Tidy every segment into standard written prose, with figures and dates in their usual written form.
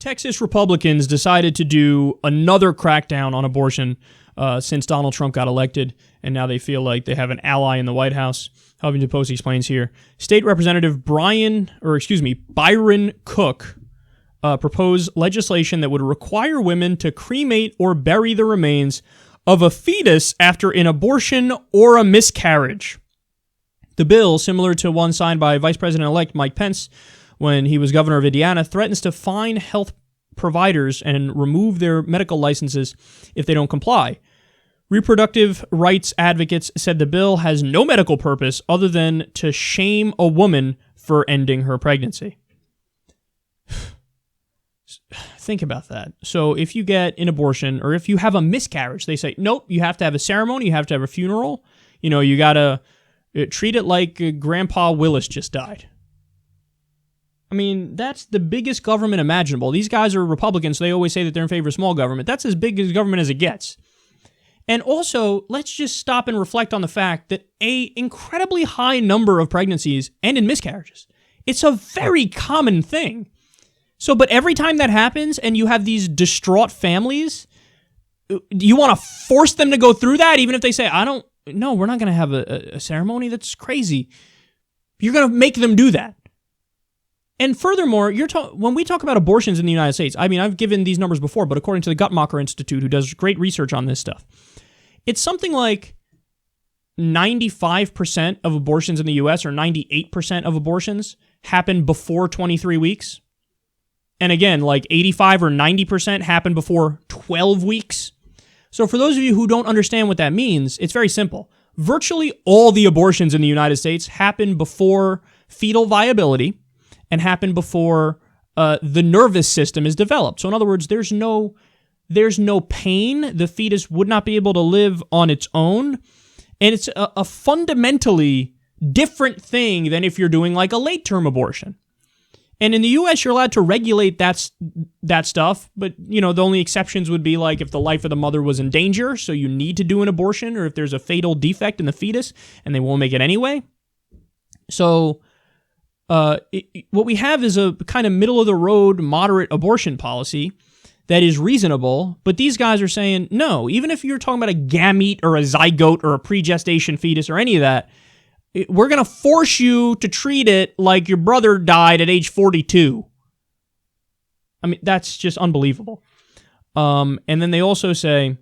Texas Republicans decided to do another crackdown on abortion since Donald Trump got elected, and now they feel like they have an ally in the White House. Huffington Post explains here. State Representative Byron Cook proposed legislation that would require women to cremate or bury the remains of a fetus after an abortion or a miscarriage. The bill, similar to one signed by Vice President-elect Mike Pence when he was governor of Indiana, threatens to fine health providers and remove their medical licenses if they don't comply. Reproductive rights advocates said the bill has no medical purpose other than to shame a woman for ending her pregnancy. Think about that. So if you get an abortion or if you have a miscarriage, they say, nope, you have to have a ceremony, you have to have a funeral. You know, you got to treat it like Grandpa Willis just died. I mean, that's the biggest government imaginable. These guys are Republicans, so they always say that they're in favor of small government. That's as big as government as it gets. And also, let's just stop and reflect on the fact that an incredibly high number of pregnancies end in miscarriages. It's a very common thing. So, but every time that happens and you have these distraught families, you want to force them to go through that, even if they say, no, we're not going to have a ceremony? That's crazy. You're going to make them do that. And furthermore, when we talk about abortions in the United States, I mean, I've given these numbers before, but according to the Guttmacher Institute, who does great research on this stuff, it's something like 95% of abortions in the U.S. or 98% of abortions happen before 23 weeks. And again, like 85 or 90% happen before 12 weeks. So for those of you who don't understand what that means, it's very simple. Virtually all the abortions in the United States happen before fetal viability and happen before the nervous system is developed. So in other words, there's no pain. The fetus would not be able to live on its own. And it's a fundamentally different thing than if you're doing like a late-term abortion. And in the U.S., you're allowed to regulate that stuff, but, you know, the only exceptions would be like if the life of the mother was in danger, so you need to do an abortion, or if there's a fatal defect in the fetus, and they won't make it anyway. So what we have is a kind of middle-of-the-road, moderate abortion policy that is reasonable, but these guys are saying, no, even if you're talking about a gamete or a zygote or a pregestation fetus or any of that, we're going to force you to treat it like your brother died at age 42. I mean, that's just unbelievable. And then they also say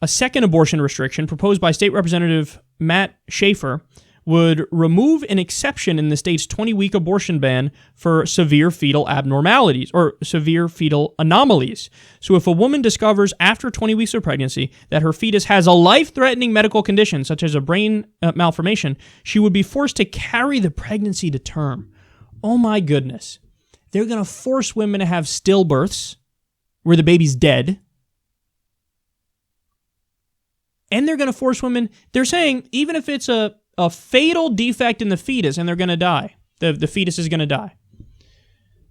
a second abortion restriction proposed by State Representative Matt Schaefer would remove an exception in the state's 20-week abortion ban for severe fetal abnormalities or severe fetal anomalies. So if a woman discovers after 20 weeks of pregnancy that her fetus has a life-threatening medical condition, such as a brain malformation, she would be forced to carry the pregnancy to term. Oh my goodness. They're going to force women to have stillbirths where the baby's dead. And they're going to force women, they're saying, even if it's a fatal defect in the fetus and they're going to die, the fetus is going to die.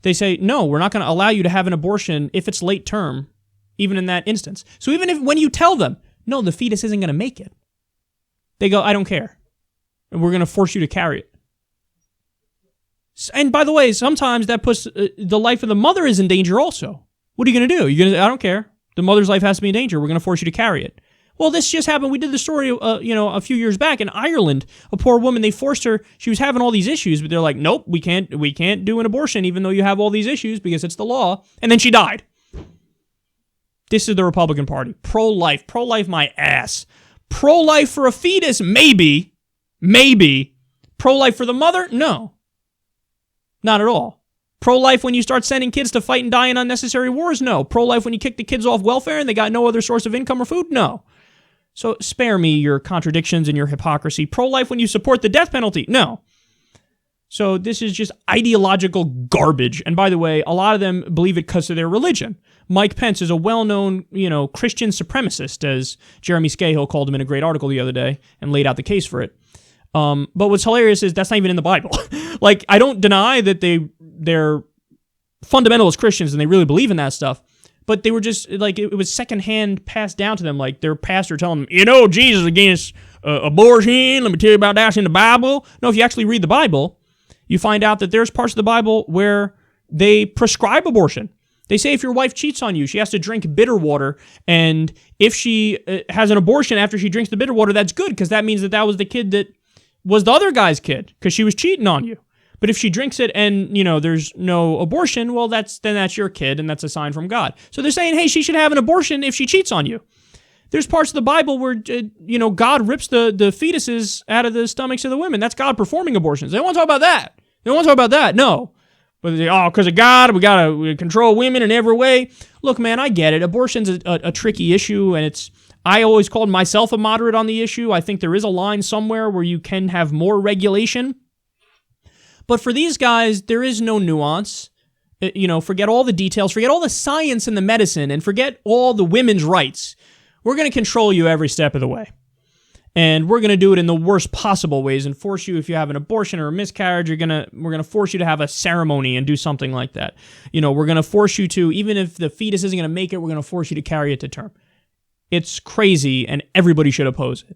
They say, no, we're not going to allow you to have an abortion if it's late term, even in that instance. So even if when you tell them, no, the fetus isn't going to make it, they go, I don't care. And we're going to force you to carry it. And by the way, sometimes that puts the life of the mother is in danger also. What are you going to do? You're going to say, I don't care. The mother's life has to be in danger. We're going to force you to carry it. Well, this just happened. We did the story, a few years back in Ireland. A poor woman, they forced her. She was having all these issues, but they're like, nope, we can't do an abortion even though you have all these issues because it's the law. And then she died. This is the Republican Party. Pro-life my ass. Pro-life for a fetus, maybe. Pro-life for the mother, no. Not at all. Pro-life when you start sending kids to fight and die in unnecessary wars, no. Pro-life when you kick the kids off welfare and they got no other source of income or food, no. So spare me your contradictions and your hypocrisy. Pro-life when you support the death penalty? No. So this is just ideological garbage. And by the way, a lot of them believe it because of their religion. Mike Pence is a well-known, Christian supremacist, as Jeremy Scahill called him in a great article the other day and laid out the case for it. But what's hilarious is that's not even in the Bible. Like, I don't deny that they're fundamentalist Christians and they really believe in that stuff. But they were just, like, it was secondhand passed down to them, like their pastor telling them, Jesus against abortion, let me tell you about that in the Bible. No, if you actually read the Bible, you find out that there's parts of the Bible where they prescribe abortion. They say if your wife cheats on you, she has to drink bitter water, and if she has an abortion after she drinks the bitter water, that's good, because that means that was the kid that was the other guy's kid, because she was cheating on you. But if she drinks it and, there's no abortion, well, that's your kid, and that's a sign from God. So they're saying, hey, she should have an abortion if she cheats on you. There's parts of the Bible where, God rips the fetuses out of the stomachs of the women. That's God performing abortions. They don't want to talk about that. They don't want to talk about that. No. But they say, because of God, we got to control women in every way. Look, man, I get it. Abortion's a tricky issue, and I always called myself a moderate on the issue. I think there is a line somewhere where you can have more regulation. But for these guys, there is no nuance. Forget all the details, forget all the science and the medicine, and forget all the women's rights. We're going to control you every step of the way. And we're going to do it in the worst possible ways and force you, if you have an abortion or a miscarriage, we're going to force you to have a ceremony and do something like that. We're going to force you to, even if the fetus isn't going to make it, we're going to force you to carry it to term. It's crazy, and everybody should oppose it.